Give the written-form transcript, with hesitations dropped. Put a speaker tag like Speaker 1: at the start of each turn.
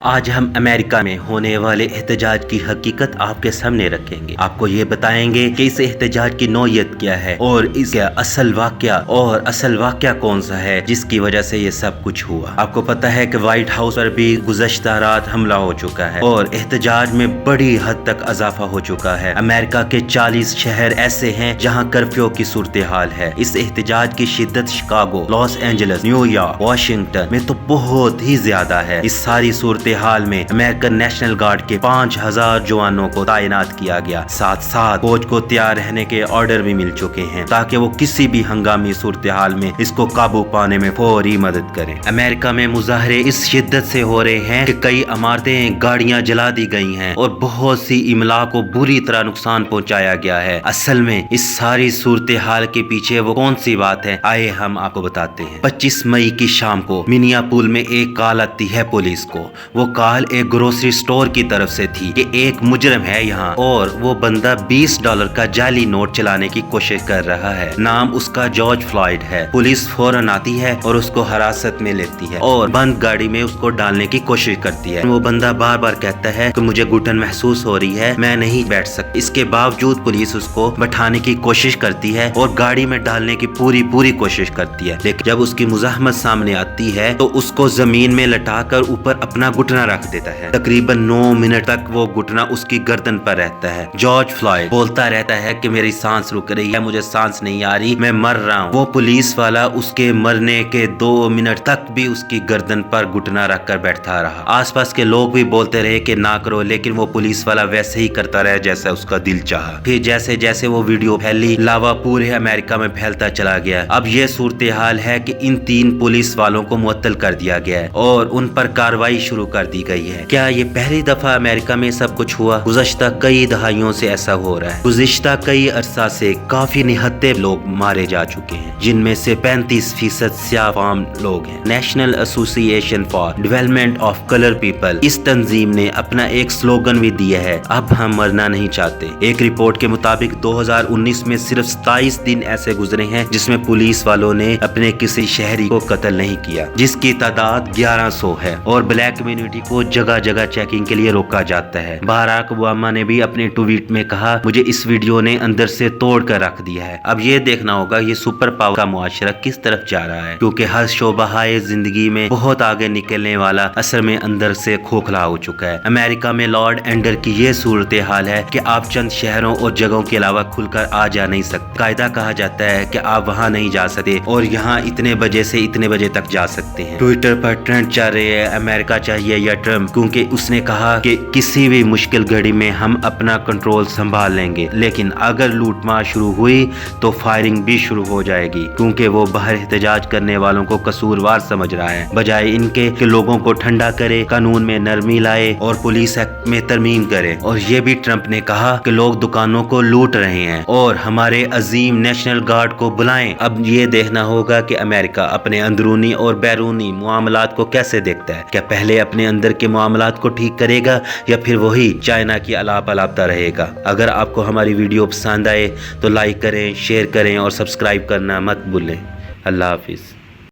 Speaker 1: آج ہم امریکہ میں ہونے والے احتجاج کی حقیقت آپ کے سامنے رکھیں گے۔ آپ کو یہ بتائیں گے کہ اس احتجاج کی نوعیت کیا ہے اور اس کا اصل واقعہ کون سا ہے جس کی وجہ سے یہ سب کچھ ہوا۔ آپ کو پتا ہے کہ وائٹ ہاؤس پر بھی گزشتہ رات حملہ ہو چکا ہے اور احتجاج میں بڑی حد تک اضافہ ہو چکا ہے۔ امریکہ کے 40 شہر ایسے ہیں جہاں کرفیو کی صورتحال ہے۔ اس احتجاج کی شدت Chicago, Los Angeles, New York, Washington میں تو بہت ہی زیادہ ہے۔ اس ساری صورتحال میں امریکن نیشنل گارڈ کے 5000 جوانوں کو تعینات کیا گیا، ساتھ ساتھ فوج کو تیار رہنے کے آرڈر بھی مل چکے ہیں تاکہ وہ کسی بھی ہنگامی صورتحال میں اس کو قابو پانے میں فوری مدد کریں۔ امریکہ میں مظاہرے اس شدت سے ہو رہے ہیں کہ کئی عمارتیں، گاڑیاں جلا دی گئی ہیں اور بہت سی املاک کو بری طرح نقصان پہنچایا گیا ہے۔ اصل میں اس ساری صورتحال کے پیچھے وہ کون سی بات ہے، آئے ہم آپ کو بتاتے ہیں۔ 25 مئی کی شام کو منیاپول میں ایک کال آتی ہے پولیس کو۔ وہ کال ایک گروسری سٹور کی طرف سے تھی کہ ایک مجرم ہے یہاں اور وہ بندہ $20 کا جعلی نوٹ چلانے کی کوشش کر رہا ہے۔ نام اس کا جارج فلائیڈ ہے۔ پولیس فوراً آتی ہے اور اس کو حراست میں لیتی ہے اور بند گاڑی میں اس کو ڈالنے کی کوشش کرتی ہے۔ وہ بندہ بار بار کہتا ہے کہ مجھے گھٹن محسوس ہو رہی ہے، میں نہیں بیٹھ سکتا۔ اس کے باوجود پولیس اس کو بٹھانے کی کوشش کرتی ہے اور گاڑی میں ڈالنے کی پوری کوشش کرتی ہے، لیکن جب اس کی مزاحمت سامنے آتی ہے تو اس کو زمین میں لٹا کر اوپر اپنا گھٹنا رکھ دیتا ہے۔ تقریباً 9 منٹ تک وہ گھٹنا اس کی گردن پر رہتا ہے۔ جارج فلائیڈ بولتا رہتا ہے کہ میری سانس رک رہی ہے، مجھے سانس نہیں آ رہی، میں مر رہا ہوں۔ وہ پولیس والا اس کے مرنے کے 2 منٹ تک بھی اس کی گردن پر گھٹنا رکھ کر بیٹھتا رہا۔ آس پاس کے لوگ بھی بولتے رہے کہ نہ کرو، لیکن وہ پولیس والا ویسے ہی کرتا رہا جیسا اس کا دل چاہا۔ پھر جیسے جیسے وہ ویڈیو پھیلی، لاوا پورے امریکہ میں پھیلتا چلا گیا۔ اب یہ صورتحال ہے کہ ان 3 پولیس والوں کو معطل کر دیا گیا ہے اور ان پر کارروائی شروع کر دی گئی ہے۔ کیا یہ پہلی دفعہ امریکہ میں سب کچھ ہوا؟ گزشتہ کئی دہائیوں سے ایسا ہو رہا ہے۔ گزشتہ کئی عرصہ سے کافی نہتے لوگ مارے جا چکے ہیں، جن میں سے 35% سیاہ فام لوگ ہیں۔ National association for development of colour people, اس تنظیم نے اپنا ایک سلوگن بھی دیا ہے، اب ہم مرنا نہیں چاہتے۔ ایک رپورٹ کے مطابق 2019 میں صرف 27 دن ایسے گزرے ہیں جس میں پولیس والوں نے اپنے کسی شہری کو قتل نہیں کیا، جس کی تعداد 1100 ہے، اور بلیک کمیونٹی کو جگہ جگہ چیکنگ کے لیے روکا جاتا ہے۔ باراک اوباما نے بھی اپنے ٹویٹ میں کہا، مجھے اس ویڈیو نے اندر سے توڑ کر رکھ دیا ہے۔ اب یہ دیکھنا ہوگا یہ سپر پاور کا معاشرہ کس طرف جا رہا ہے، کیونکہ ہر شعبہ زندگی میں بہت آگے نکلنے والا اثر میں اندر سے کھوکھلا ہو چکا ہے۔ امریکہ میں لارڈ اینڈر کی یہ صورتحال ہے کہ آپ چند شہروں اور جگہوں کے علاوہ کھل کر آ جا نہیں سکتے۔ قاعدہ کہا جاتا ہے کہ آپ وہاں نہیں جا سکتے اور یہاں اتنے بجے سے اتنے بجے تک جا سکتے ہیں۔ ٹویٹر پر ٹرینڈ چل رہے ہیں امریکہ چاہیے یا ٹرمپ، کیونکہ اس نے کہا کہ کسی بھی مشکل گھڑی میں ہم اپنا کنٹرول سنبھال لیں گے، لیکن اگر لوٹ مار شروع ہوئی تو فائرنگ بھی شروع ہو جائے گی، کیونکہ وہ باہر احتجاج کرنے والوں کو قصوروار سمجھ رہا ہے، بجائے ان کے کہ لوگوں کو ٹھنڈا کرے، قانون میں نرمی لائے اور پولیس ایکٹ میں ترمیم کرے۔ اور یہ بھی ٹرمپ نے کہا کہ لوگ دکانوں کو لوٹ رہے ہیں اور ہمارے عظیم نیشنل گارڈ کو بلائیں۔ اب یہ دیکھنا ہوگا کہ امریکہ اپنے اندرونی اور بیرونی معاملات کو کیسے دیکھتا ہے، کیا پہلے اپنے اندر کے معاملات کو ٹھیک کرے گا یا پھر وہی چائنا کی الاپ الاپتا رہے گا۔ اگر آپ کو ہماری ویڈیو پسند آئے تو لائک کریں، شیئر کریں اور سبسکرائب کرنا مت بھولیں۔ اللہ حافظ۔